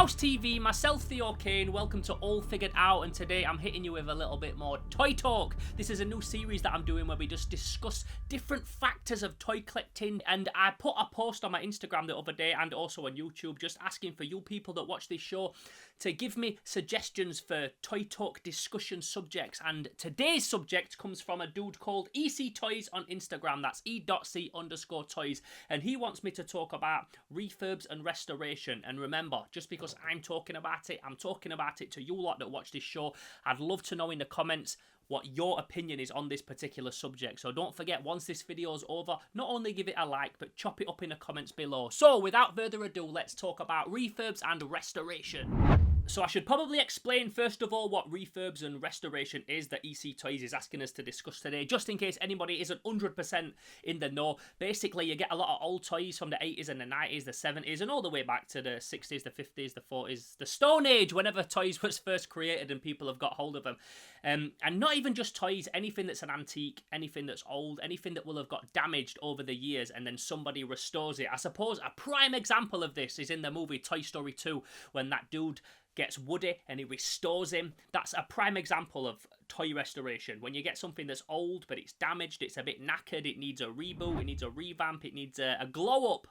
Mouse TV, myself Theo Kane, welcome to All Figured Out, and today I'm hitting you with a little bit more toy talk. This is a new series that I'm doing where we just discuss different factors of toy collecting, and I put a post on my Instagram the other day and also on YouTube just asking for you people that watch this show to give me suggestions for toy talk discussion subjects, and today's subject comes from a dude called EC Toys on Instagram. That's e.c_toys, and he wants me to talk about refurbs and restoration. And remember, just because I'm talking about it, I'm talking about it to you lot that watch this show. I'd love to know in the comments what your opinion is on this particular subject. So don't forget, once this video is over, not only give it a like, but chop it up in the comments below. So without further ado, let's talk about refurbs and restoration. So I should probably explain first of all what refurbs and restoration is that EC Toys is asking us to discuss today, just in case anybody isn't 100% in the know. Basically, you get a lot of old toys from the 80s and the 90s, the 70s, and all the way back to the 60s, the 50s, the 40s, the Stone Age, whenever toys was first created and people have got hold of them. And not even just toys, anything that's an antique, anything that's old, anything that will have got damaged over the years and then somebody restores it. I suppose a prime example of this is in the movie Toy Story 2, when that dude gets Woody and he restores him. That's a prime example of toy restoration. When you get something that's old but it's damaged, it's a bit knackered, it needs a reboot, it needs a revamp, it needs a glow up.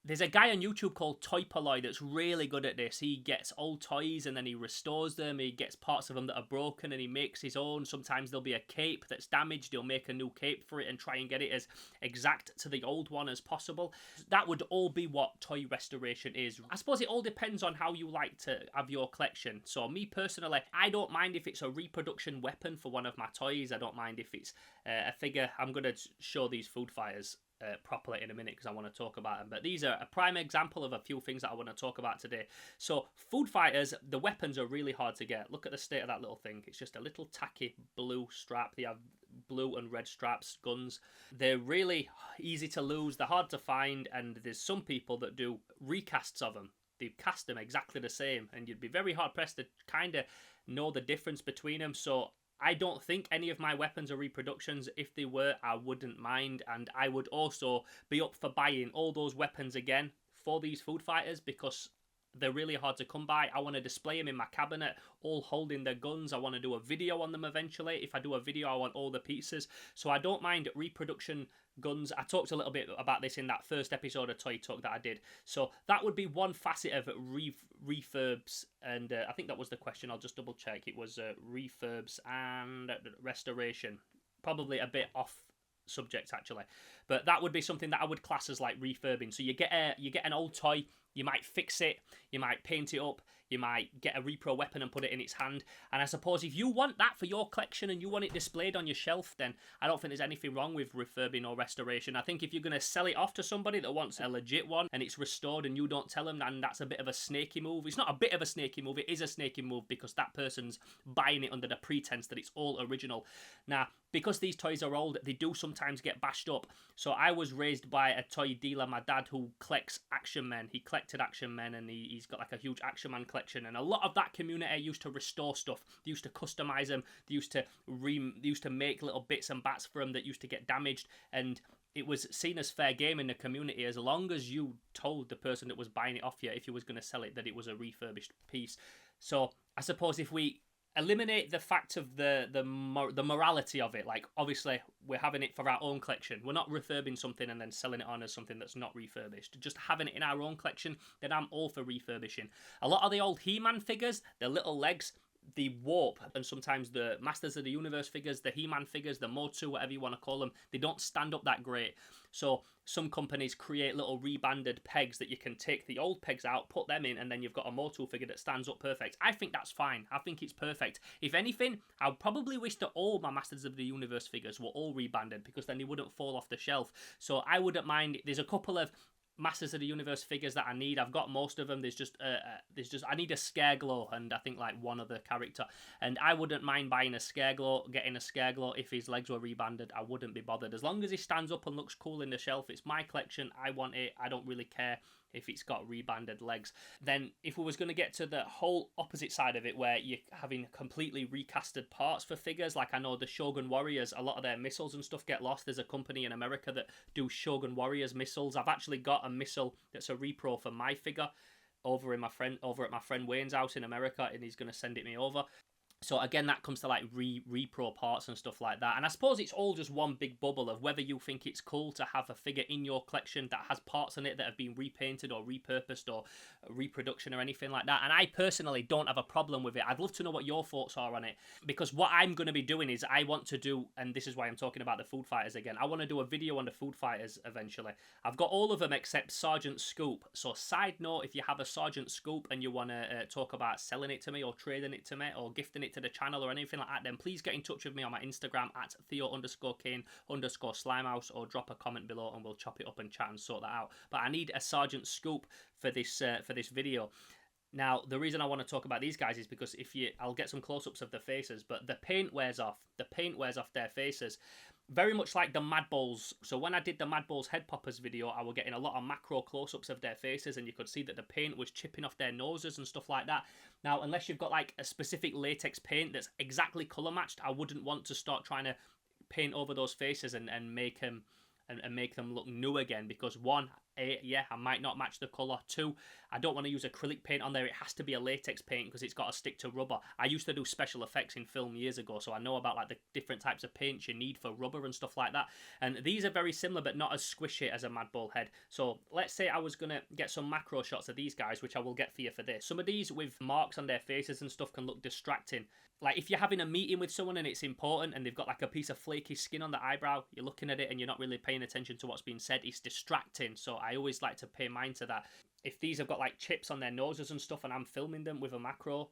There's a guy on YouTube called Toy Polloi that's really good at this. He gets old toys and then he restores them. He gets parts of them that are broken and he makes his own. Sometimes there'll be a cape that's damaged. He'll make a new cape for it and try and get it as exact to the old one as possible. That would all be what toy restoration is. I suppose it all depends on how you like to have your collection. So me personally, I don't mind if it's a reproduction weapon for one of my toys. I don't mind if it's a figure. I'm going to show these food fighters properly in a minute because I want to talk about them, but these are a prime example of a few things that I want to talk about today. So food fighters, the weapons are really hard to get. Look at the state of that little thing. It's just a little tacky blue strap. They have blue and red straps, guns. They're really easy to lose, they're hard to find, and there's some people that do recasts of them. They cast them exactly the same and you'd be very hard pressed to kind of know the difference between them. So I don't think any of my weapons are reproductions. If they were, I wouldn't mind, and I would also be up for buying all those weapons again for these food fighters because they're really hard to come by. I want to display them in my cabinet, all holding their guns. I want to do a video on them eventually. If I do a video, I want all the pieces. So I don't mind reproduction guns. I talked a little bit about this in that first episode of Toy Talk that I did. So that would be one facet of refurbs, and I think that was the question. I'll just double check. It was refurbs and restoration. Probably a bit off subject actually, but that would be something that I would class as like refurbing. So you get an old toy, you might fix it, you might paint it up, you might get a repro weapon and put it in its hand. And I suppose if you want that for your collection and you want it displayed on your shelf, then I don't think there's anything wrong with refurbing or restoration. I think if you're going to sell it off to somebody that wants a legit one and it's restored and you don't tell them, then that's a bit of a snaky move. It's not a bit of a snaky move, it is a snaky move because that person's buying it under the pretense that it's all original. Now, because these toys are old, they do sometimes get bashed up. So I was raised by a toy dealer, my dad, who collects Action Men. He collected Action Men and he's got like a huge Action Man collection. And a lot of that community used to restore stuff. They used to customize them. They used to make little bits and bats for them that used to get damaged. And it was seen as fair game in the community as long as you told the person that was buying it off you, if you was going to sell it, that it was a refurbished piece. So I suppose if we eliminate the fact of the morality of it, like obviously we're having it for our own collection, we're not refurbing something and then selling it on as something that's not refurbished, just having it in our own collection, then I'm all for refurbishing. A lot of the old He-Man figures, their little legs, they warp, and sometimes the Masters of the Universe figures, the He-Man figures, the Motu, whatever you want to call them, they don't stand up that great. So some companies create little rebanded pegs that you can take the old pegs out, put them in, and then you've got a Motu figure that stands up perfect. I think that's fine. I think it's perfect. If anything, I would probably wish that all my Masters of the Universe figures were all rebanded because then they wouldn't fall off the shelf. So I wouldn't mind. There's a couple of Masters of the Universe figures that I need. I've got most of them. There's just I need a Scareglow and I think like one other character, and I wouldn't mind buying a Scareglow, getting a Scareglow if his legs were rebanded. I wouldn't be bothered as long as he stands up and looks cool in the shelf. It's my collection. I want it. I don't really care if it's got rebanded legs. Then if we was going to get to the whole opposite side of it, where you're having completely recasted parts for figures, like I know the Shogun Warriors, a lot of their missiles and stuff get lost. There's a company in America that do Shogun Warriors missiles. I've actually got a missile that's a repro for my figure. over at my friend Wayne's house in America, and he's going to send it me over. So again, that comes to like repro parts and stuff like that. And I suppose it's all just one big bubble of whether you think it's cool to have a figure in your collection that has parts in it that have been repainted or repurposed or reproduction or anything like that. And I personally don't have a problem with it. I'd love to know what your thoughts are on it, because what I'm going to be doing is I want to do, and this is why I'm talking about the Food Fighters again, I want to do a video on the Food Fighters eventually. I've got all of them except Sergeant Scoop. So side note, if you have a Sergeant Scoop and you want to talk about selling it to me or trading it to me or gifting it to the channel or anything like that, then please get in touch with me on my Instagram at Theo_Kane_Slimehouse, or drop a comment below and we'll chop it up and chat and sort that out. But I need a Sergeant Scoop for this video. Now, the reason I want to talk about these guys is because I'll get some close-ups of the faces, but the paint wears off. The paint wears off their faces. Very much like the madballs. So when I did the madballs head poppers video, I was getting a lot of macro close-ups of their faces, and you could see that the paint was chipping off their noses and stuff like that. Now, unless you've got like a specific latex paint that's exactly colour matched, I wouldn't want to start trying to paint over those faces and make them look new again, because one, I might not match the colour. Two, I don't want to use acrylic paint on there. It has to be a latex paint because it's got to stick to rubber. I used to do special effects in film years ago, so I know about like the different types of paints you need for rubber and stuff like that. And these are very similar, but not as squishy as a madball head. So let's say I was going to get some macro shots of these guys, which I will get for you for this. Some of these with marks on their faces and stuff can look distracting. Like if you're having a meeting with someone and it's important and they've got like a piece of flaky skin on the eyebrow, you're looking at it and you're not really paying attention to what's being said, it's distracting. So I always like to pay mind to that. If these have got like chips on their noses and stuff and I'm filming them with a macro,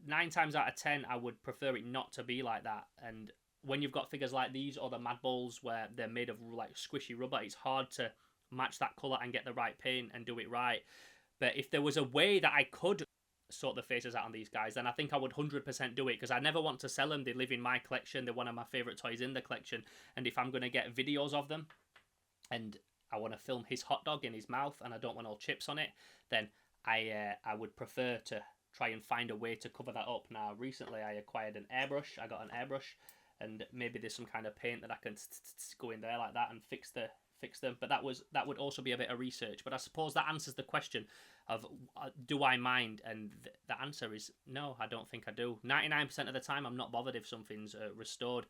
9 times out of 10 I would prefer it not to be like that. And when you've got figures like these or the madballs where they're made of like squishy rubber, it's hard to match that colour and get the right paint and do it right. But if there was a way that I could sort the faces out on these guys, then I think I would 100% do it, because I never want to sell them. They live in my collection. They're one of my favourite toys in the collection. And if I'm going to get videos of them and I want to film his hot dog in his mouth and I don't want all chips on it, then I would prefer to try and find a way to cover that up. Now, recently I acquired an airbrush. I got an airbrush, and maybe there's some kind of paint that I can go in there like that and fix them. But that would also be a bit of research. But I suppose that answers the question of do I mind, and the answer is no, I don't think I do. 99% of the time I'm not bothered if something's restored.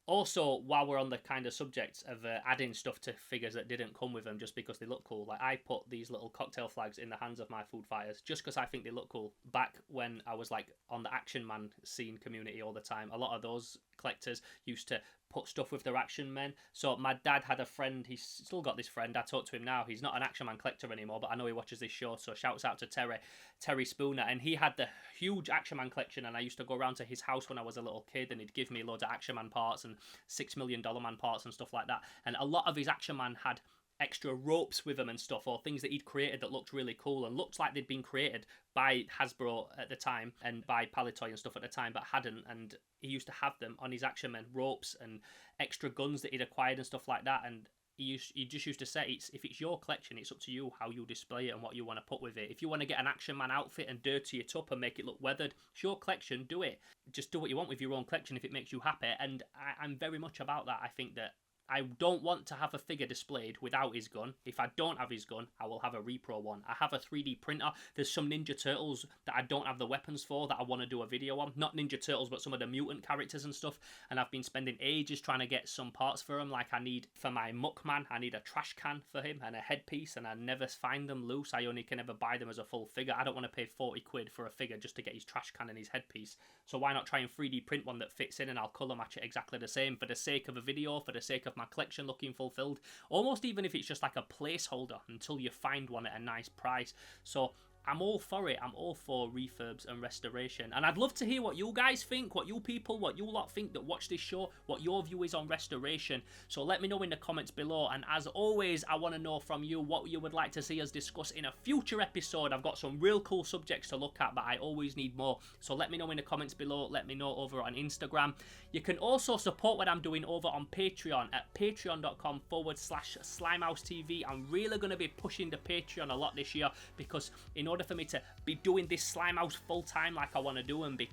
Also, while we're on the kind of subject of adding stuff to figures that didn't come with them just because they look cool, like I put these little cocktail flags in the hands of my Food Fighters just because I think they look cool. Back when I was like on the Action Man scene community all the time, a lot of those collectors used to put stuff with their Action Men. So my dad had a friend, he's still got this friend, I talk to him now, he's not an Action Man collector anymore, but I know he watches this show, so shouts out to Terry Spooner, and he had the huge Action Man collection, and I used to go around to his house when I was a little kid, and he'd give me loads of Action Man parts and $6 Million Man parts and stuff like that. And a lot of his Action Man had extra ropes with them and stuff, or things that he'd created that looked really cool and looked like they'd been created by Hasbro at the time and by Palitoy and stuff at the time, but hadn't. And he used to have them on his Action Men, ropes and extra guns that he'd acquired and stuff like that. And he just used to say, if it's your collection, it's up to you how you display it and what you want to put with it. If you want to get an Action Man outfit and dirty it up and make it look weathered, it's your collection, do it. Just do what you want with your own collection if it makes you happy. And I'm very much about that. I think that I don't want to have a figure displayed without his gun. If I don't have his gun, I will have a repro one. I have a 3D printer. There's some Ninja Turtles that I don't have the weapons for that I want to do a video on. Not Ninja Turtles, but some of the mutant characters and stuff. And I've been spending ages trying to get some parts for him. Like I need, for my Muckman, I need a trash can for him and a headpiece, and I never find them loose. I only can ever buy them as a full figure. I don't want to pay 40 quid for a figure just to get his trash can and his headpiece. So why not try and 3D print one that fits in, and I'll colour match it exactly the same for the sake of a video, for the sake of my collection looking fulfilled, almost even if it's just like a placeholder until you find one at a nice price. So I'm all for it. I'm all for refurbs and restoration. And I'd love to hear what you guys think, what you lot think that watch this show, what your view is on restoration. So let me know in the comments below. And as always, I want to know from you what you would like to see us discuss in a future episode. I've got some real cool subjects to look at, but I always need more. So let me know in the comments below. Let me know over on Instagram. You can also support what I'm doing over on Patreon at patreon.com/SlimehouseTV. I'm really going to be pushing the Patreon a lot this year, because in order for me to be doing this Slimehouse full time like I want to do and be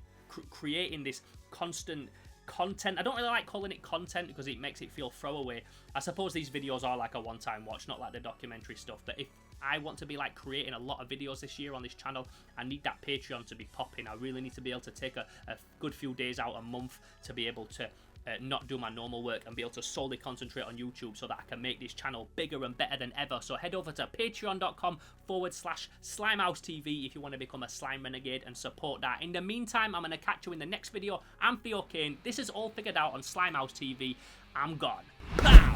creating this constant content. I don't really like calling it content because it makes it feel throwaway. I suppose these videos are like a one-time watch, not like the documentary stuff. But if I want to be like creating a lot of videos this year on this channel, I need that Patreon to be popping. I really need to be able to take a good few days out a month to be able to not do my normal work and be able to solely concentrate on YouTube so that I can make this channel bigger and better than ever. So head over to patreon.com/SlimeHouseTV if you want to become a slime renegade and support that. In the meantime, I'm going to catch you in the next video. I'm Theo Kane. This is All Figured Out on Slimehouse TV. I'm gone. Bam!